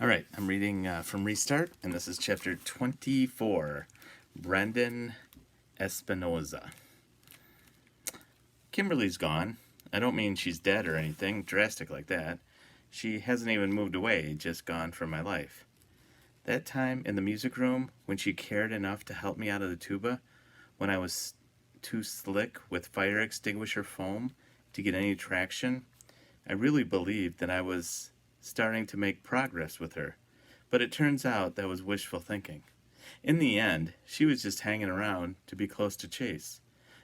All right, I'm reading from Restart, and this is chapter 24, Brendan Espinoza. Kimberly's gone. I don't mean she's dead or anything drastic like that. She hasn't even moved away, just gone from my life. That time in the music room when she cared enough to help me out of the tuba, when I was too slick with fire extinguisher foam to get any traction, I really believed that I was starting to make progress with her. But it turns out that was wishful thinking. In the end, she was just hanging around to be close to Chase.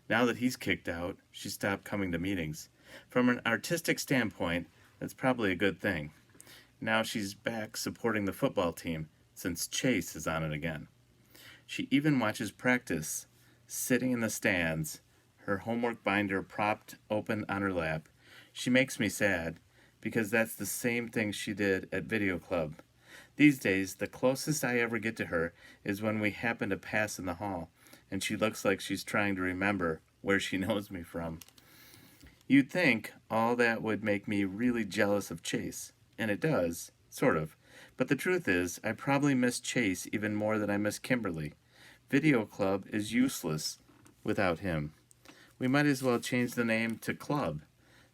Now that he's kicked out, she stopped coming to meetings. From an artistic standpoint, that's probably a good thing. Now she's back supporting the football team since Chase is on it again. She even watches practice, sitting in the stands, her homework binder propped open on her lap. She makes me sad because that's the same thing she did at video club. These days, the closest I ever get to her is when we happen to pass in the hall, and she looks like she's trying to remember where she knows me from. You'd think all that would make me really jealous of Chase, and it does, sort of. But the truth is, I probably miss Chase even more than I miss Kimberly. Video Club is useless without him. We might as well change the name to Club,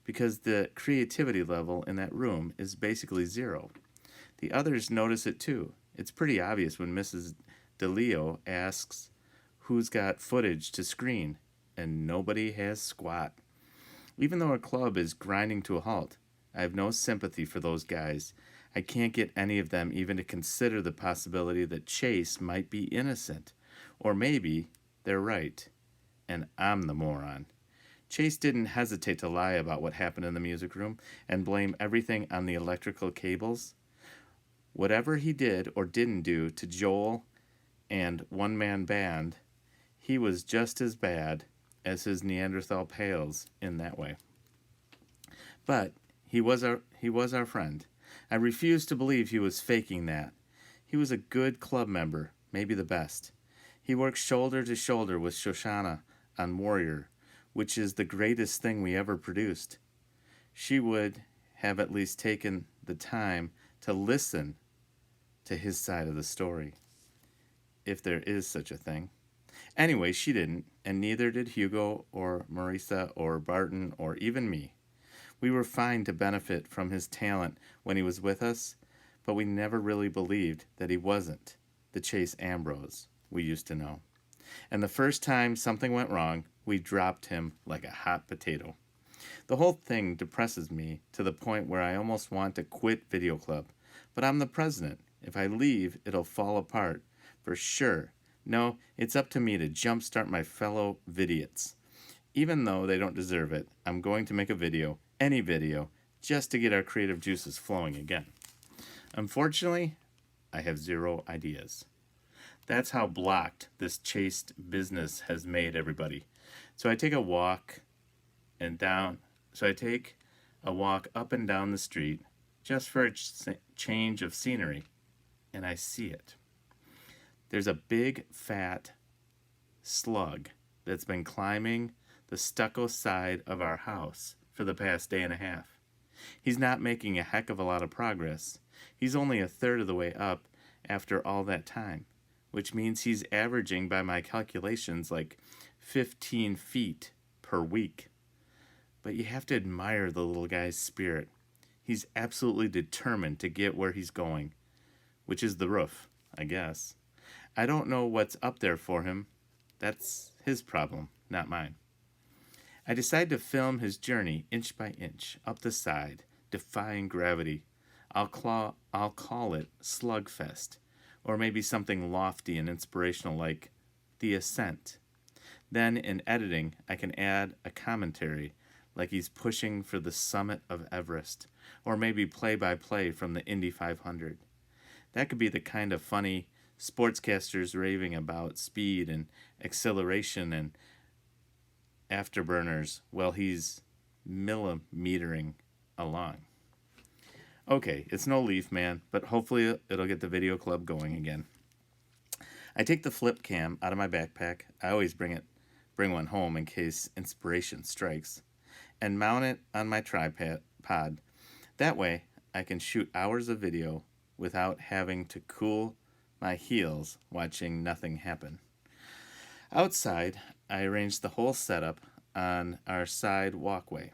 because the creativity level in that room is basically zero. The others notice it too. It's pretty obvious when Mrs. DeLeo asks who's got footage to screen, and nobody has squat. Even though our club is grinding to a halt, I have no sympathy for those guys. I can't get any of them even to consider the possibility that Chase might be innocent. Or maybe they're right, and I'm the moron. Chase didn't hesitate to lie about what happened in the music room and blame everything on the electrical cables. Whatever he did or didn't do to Joel and One Man Band, he was just as bad as his Neanderthal pals in that way. But he was our friend. I refused to believe he was faking that. He was a good club member, maybe the best. He worked shoulder to shoulder with Shoshana on Warrior, which is the greatest thing we ever produced. She would have at least taken the time to listen to his side of the story, if there is such a thing. Anyway, she didn't, and neither did Hugo or Marisa or Barton or even me. We were fine to benefit from his talent when he was with us, but we never really believed that he wasn't the Chase Ambrose we used to know. And the first time something went wrong, we dropped him like a hot potato. The whole thing depresses me to the point where I almost want to quit Video Club. But I'm the president. If I leave, it'll fall apart. For sure. No, it's up to me to jumpstart my fellow vidiots. Even though they don't deserve it, I'm going to make a video, any video, just to get our creative juices flowing again. Unfortunately, I have zero ideas. That's how blocked this chaste business has made everybody. So I take a walk up and down the street just for a change of scenery, and I see it. There's a big, fat slug that's been climbing the stucco side of our house for the past day and a half. He's not making a heck of a lot of progress. He's only a third of the way up after all that time, which means he's averaging, by my calculations, like 15 feet per week. But you have to admire the little guy's spirit. He's absolutely determined to get where he's going, which is the roof, I guess. I don't know what's up there for him. That's his problem, not mine. I decide to film his journey inch by inch, up the side, defying gravity. I'll call it Slugfest, or maybe something lofty and inspirational like The Ascent. Then, in editing, I can add a commentary, like he's pushing for the summit of Everest, or maybe play-by-play from the Indy 500. That could be the kind of funny sportscasters raving about speed and acceleration and afterburners while he's millimetering along. Okay, it's no Leaf Man, but hopefully it'll get the video club going again. I take the flip cam out of my backpack. I always bring one home in case inspiration strikes, and mount it on my tripod. That way, I can shoot hours of video without having to cool my heels watching nothing happen. Outside, I arranged the whole setup on our side walkway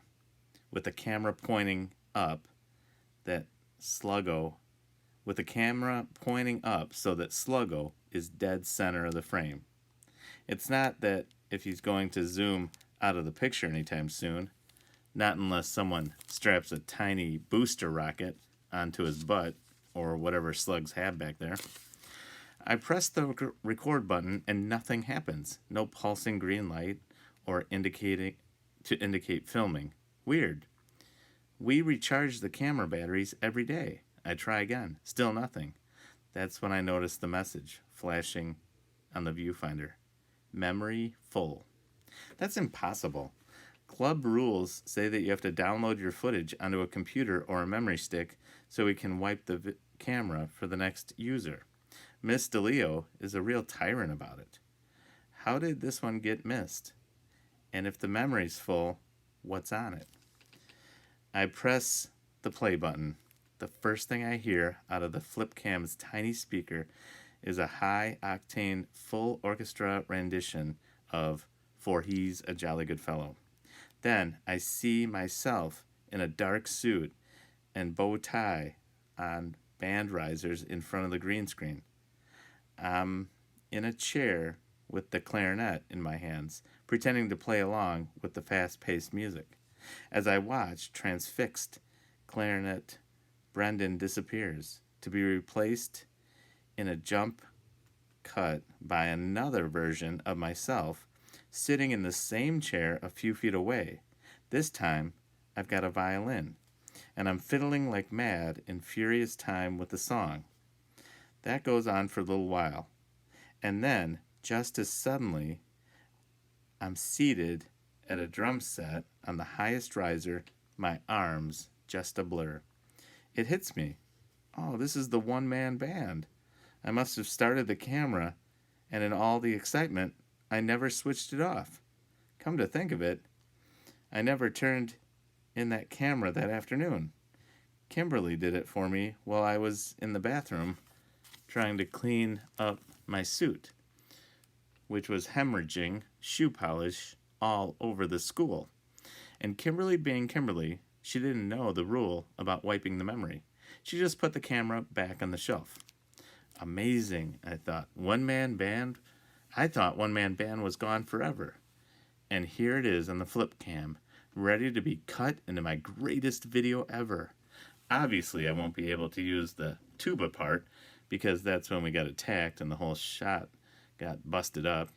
with the camera pointing up that Sluggo with the camera pointing up so that Sluggo is dead center of the frame. It's not that if he's going to zoom out of the picture anytime soon, not unless someone straps a tiny booster rocket onto his butt or whatever slugs have back there. I press the record button and nothing happens. No pulsing green light or indicate filming. Weird. We recharge the camera batteries every day. I try again. Still nothing. That's when I notice the message flashing on the viewfinder. Memory full. That's impossible. Club rules say that you have to download your footage onto a computer or a memory stick so we can wipe the camera for the next user. Miss DeLeo is a real tyrant about it. How did this one get missed? And if the memory's full, what's on it? I press the play button. The first thing I hear out of the Flipcam's tiny speaker is a high-octane full orchestra rendition of For He's a Jolly Good Fellow. Then I see myself in a dark suit and bow tie on band risers in front of the green screen. I'm in a chair with the clarinet in my hands, pretending to play along with the fast-paced music. As I watch, transfixed, clarinet Brendan disappears, to be replaced in a jump cut by another version of myself sitting in the same chair a few feet away. This time, I've got a violin, and I'm fiddling like mad in furious time with the song. That goes on for a little while, and then, just as suddenly, I'm seated at a drum set on the highest riser, my arms just a blur. It hits me. Oh, this is the one-man band. I must have started the camera, and in all the excitement, I never switched it off. Come to think of it, I never turned in that camera that afternoon. Kimberly did it for me while I was in the bathroom trying to clean up my suit, which was hemorrhaging shoe polish all over the school. And Kimberly being Kimberly, she didn't know the rule about wiping the memory. She just put the camera back on the shelf. Amazing, I thought. One-man band? I thought one-man band was gone forever. And here it is on the Flipcam, ready to be cut into my greatest video ever. Obviously, I won't be able to use the tuba part because that's when we got attacked and the whole shot got busted up.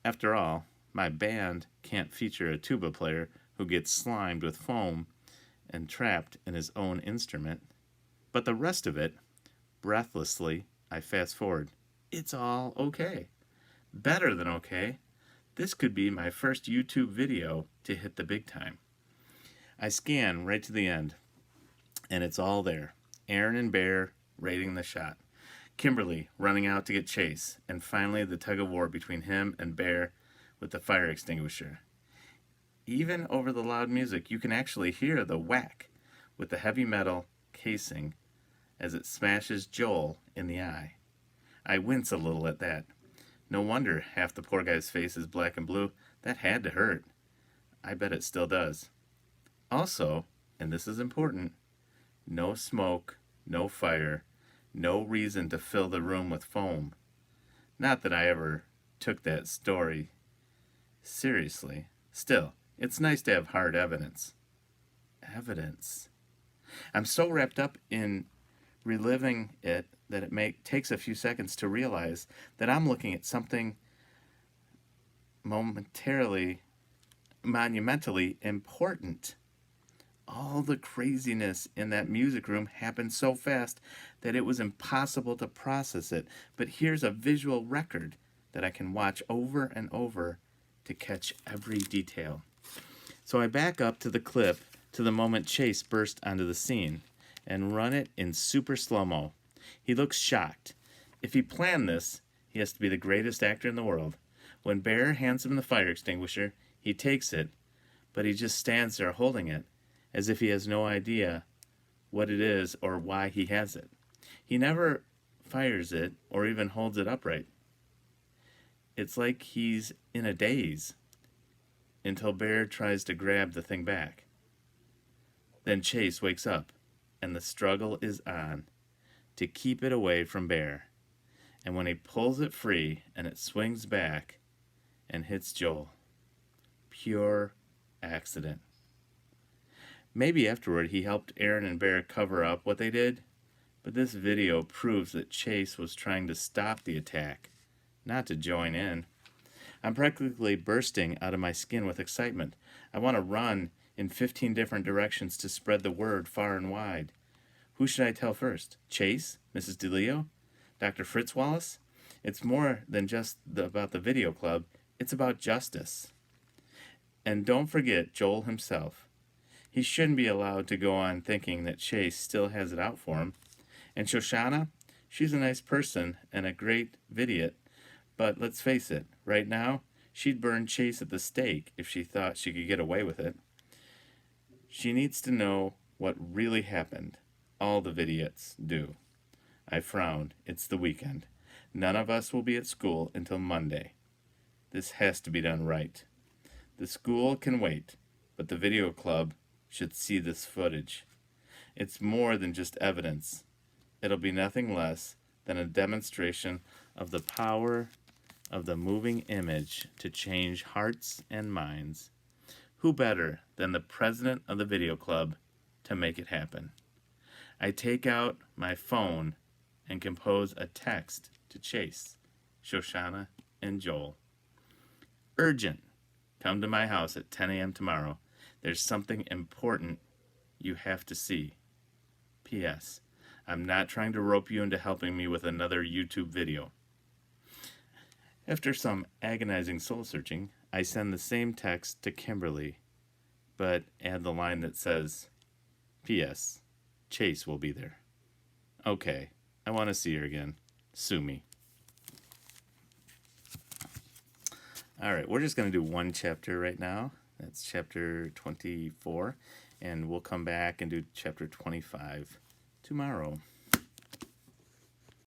After all, my band can't feature a tuba player who gets slimed with foam and trapped in his own instrument. But the rest of it, breathlessly, I fast forward. It's all okay. Better than okay. This could be my first YouTube video to hit the big time. I scan right to the end, and it's all there. Aaron and Bear raiding the shot. Kimberly running out to get Chase, and finally the tug-of-war between him and Bear with the fire extinguisher. Even over the loud music, you can actually hear the whack with the heavy metal casing as it smashes Joel in the eye. I wince a little at that. No wonder half the poor guy's face is black and blue. That had to hurt. I bet it still does. Also, and this is important, no smoke, no fire, no reason to fill the room with foam. Not that I ever took that story seriously. Still, it's nice to have hard evidence. Evidence. I'm so wrapped up in reliving it that it takes a few seconds to realize that I'm looking at something monumentally important. All the craziness in that music room happened so fast that it was impossible to process it. But here's a visual record that I can watch over and over to catch every detail. So I back up to the clip to the moment Chase burst onto the scene and run it in super slow-mo. He looks shocked. If he planned this, he has to be the greatest actor in the world. When Bear hands him the fire extinguisher, he takes it, but he just stands there holding it, as if he has no idea what it is or why he has it. He never fires it or even holds it upright. It's like he's in a daze until Bear tries to grab the thing back. Then Chase wakes up, and the struggle is on to keep it away from Bear. And when he pulls it free and it swings back and hits Joel, pure accident. Maybe afterward he helped Aaron and Bear cover up what they did, but this video proves that Chase was trying to stop the attack, not to join in. I'm practically bursting out of my skin with excitement. I want to run in 15 different directions to spread the word far and wide. Who should I tell first? Chase? Mrs. DeLeo? Dr. Fritz Wallace? It's more than just about the video club. It's about justice. And don't forget Joel himself. He shouldn't be allowed to go on thinking that Chase still has it out for him. And Shoshana? She's a nice person and a great vidiot. But let's face it, right now, she'd burn Chase at the stake if she thought she could get away with it. She needs to know what really happened. All the vidiots do. I frowned. It's the weekend. None of us will be at school until Monday. This has to be done right. The school can wait, but the video club should see this footage. It's more than just evidence. It'll be nothing less than a demonstration of the power of the moving image to change hearts and minds. Who better than the president of the video club to make it happen? I take out my phone and compose a text to Chase, Shoshana, and Joel. Urgent. Come to my house at 10 a.m. tomorrow. There's something important you have to see. P.S. I'm not trying to rope you into helping me with another YouTube video. After some agonizing soul-searching, I send the same text to Kimberly, but add the line that says, P.S. Chase will be there. Okay, I want to see her again. Sue me. All right, we're just going to do one chapter right now. That's chapter 24, and we'll come back and do chapter 25 tomorrow.